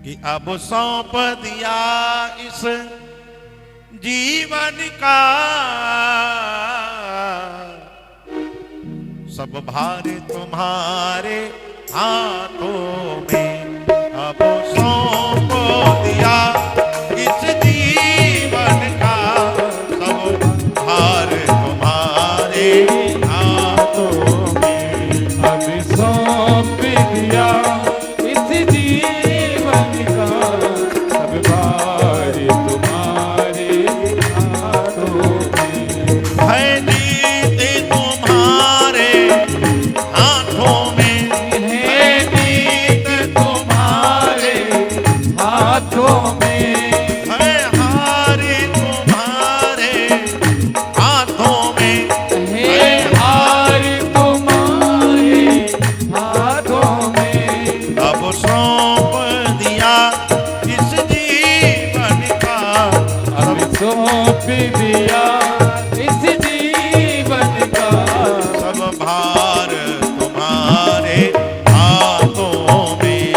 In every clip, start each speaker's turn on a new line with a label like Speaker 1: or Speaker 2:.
Speaker 1: कि अब सौंप दिया इस जीवन का सब भार तुम्हारे हाथों में। अब सौंप दिया इस जीवन का सब भार तुम्हारे हाथों में।
Speaker 2: अब सौंप दिया इस जीवन का सब भार तुम्हारे हाथों में।
Speaker 1: है जीत तुम्हारे हाथों में,
Speaker 2: है जीत तुम्हारे हाथों में,
Speaker 1: है हार तुम्हारे हाथों में।
Speaker 2: है हार तुम्हारे हाथों में।
Speaker 1: अब सौंप दिया इस जीवन का
Speaker 2: अब सौंप दिया इस जीवन का
Speaker 1: सब भार तुम्हारे हाथों में।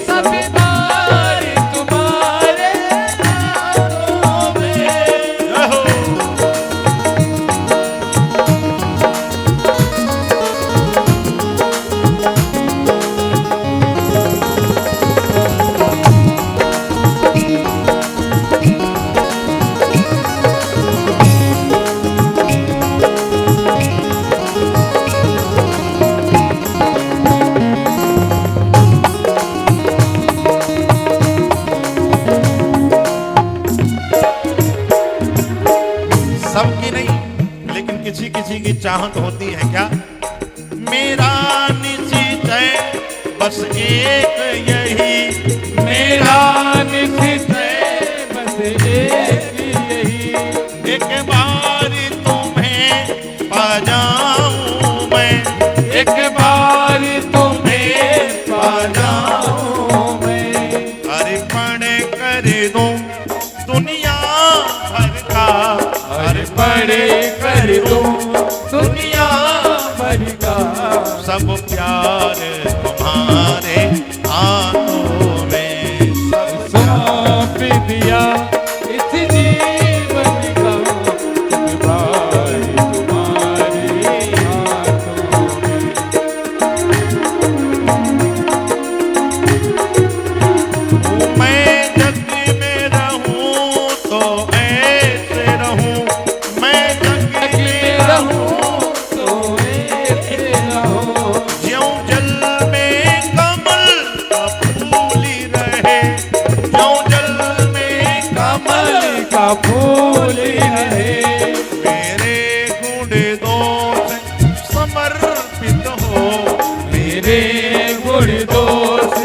Speaker 2: सब भार तुम्हारे हाथों में।
Speaker 1: रहो। सबकी नहीं लेकिन किसी किसी की चाहत होती है क्या? मेरा निश्चय बस एक यही,
Speaker 2: मेरा निश्चय बस एक यही।
Speaker 1: एक बार तुम्हें पा जाऊं मैं,
Speaker 2: एक बार तुम्हें पा जाऊं मैं।
Speaker 1: अर्पण कर दूं दुनिया भर का,
Speaker 2: बड़े कर दूं दुनिया भर का
Speaker 1: सब प्यार तुम्हारे हाथों में।
Speaker 2: सौंप दिया इस जीवन का सब भार तुम्हारे हाथों में।
Speaker 1: मैं जग में रहूं तो ऐसे रहूं, मैं जग में रहूं
Speaker 2: तो ऐसे रहो।
Speaker 1: ज्यों जल में कमल का फूल रहे, ज्यों जल में
Speaker 2: कमल का फूल रहे।
Speaker 1: मेरे गुण दोष समर्पित हो,
Speaker 2: मेरे गुण दोष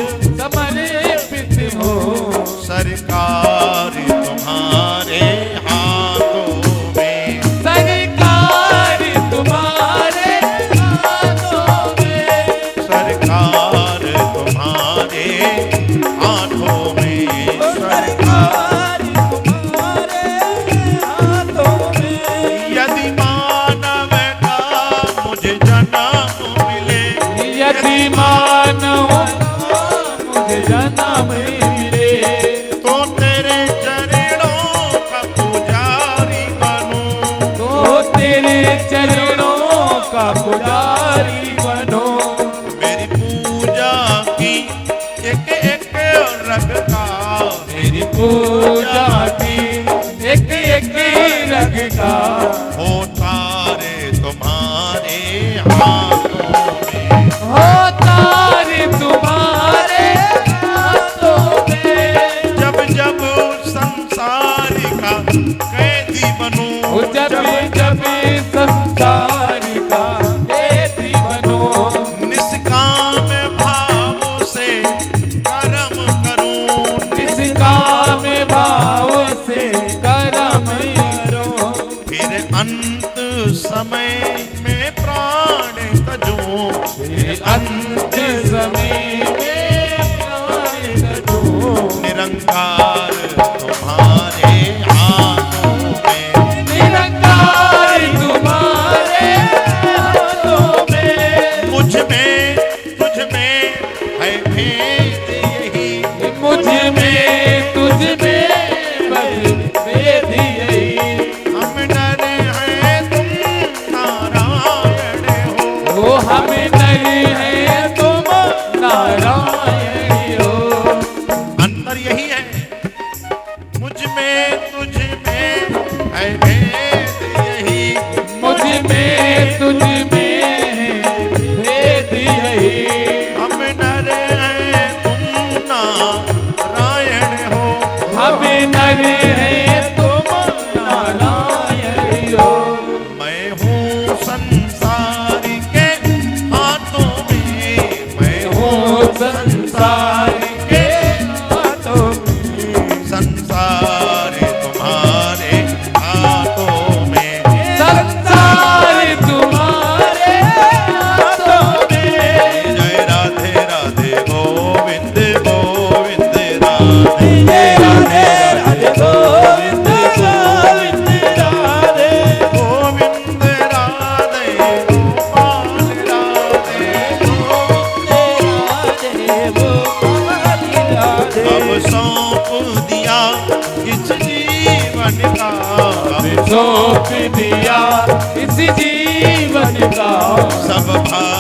Speaker 2: समर्पित हो।
Speaker 1: सरकार तुम्हारे हाथों में।
Speaker 2: सरकार तुम्हारे हाथों में।
Speaker 1: सरकार तुम्हारे हाथों में।
Speaker 2: सरकार तुम्हारे हाथों में।
Speaker 1: यदि मानव का मुझे जन्म मिले,
Speaker 2: यदि मानव मुझे जन्म मिले
Speaker 1: तो तेरे चरणों का पुजारी बनूं,
Speaker 2: तो तेरे चरणों का पुजारी बनो।
Speaker 1: मेरी पूजा की एक एक रग का,
Speaker 2: मेरी पूजा की एक एक रग का
Speaker 1: हो तारे तुम्हारे हाथों में।
Speaker 2: हो तारे तुम्हारे हाथों में।
Speaker 1: जब जब संसार का कैदी बनूं,
Speaker 2: जब जब संसार का कैदी बनो।
Speaker 1: निष्काम भाव से कर्म करूं,
Speaker 2: निष्काम भाव से कर्म करो।
Speaker 1: फिर अंत समय में प्राण तजूं,
Speaker 2: फिर अंत समय में प्राण तजूं।
Speaker 1: निरंकार तुम्हारे हाथों में।
Speaker 2: निरंकार तुम्हारे हाथों में।
Speaker 1: मुझ में तुझ में है भेद यही,
Speaker 2: मुझ
Speaker 1: नारायण हो।
Speaker 2: हम नर हैं तुम नारायण हो।
Speaker 1: मैं हूँ संसार के हाथों में, मैं हूँ
Speaker 2: संसार के हाथों में,
Speaker 1: संसार तुम्हारे हाथों में,
Speaker 2: संसार तुम्हारे हाथों में।
Speaker 1: जय राधे राधे गोविंद गोविंद राधे।
Speaker 2: जय राधे राधे गोविंद गोविंद राधे।
Speaker 1: गोविंद राधे गोपाल राधे। अब सौंप दिया इस जीवन का,
Speaker 2: सौंप दिया इस जीवन का,
Speaker 1: सब भाग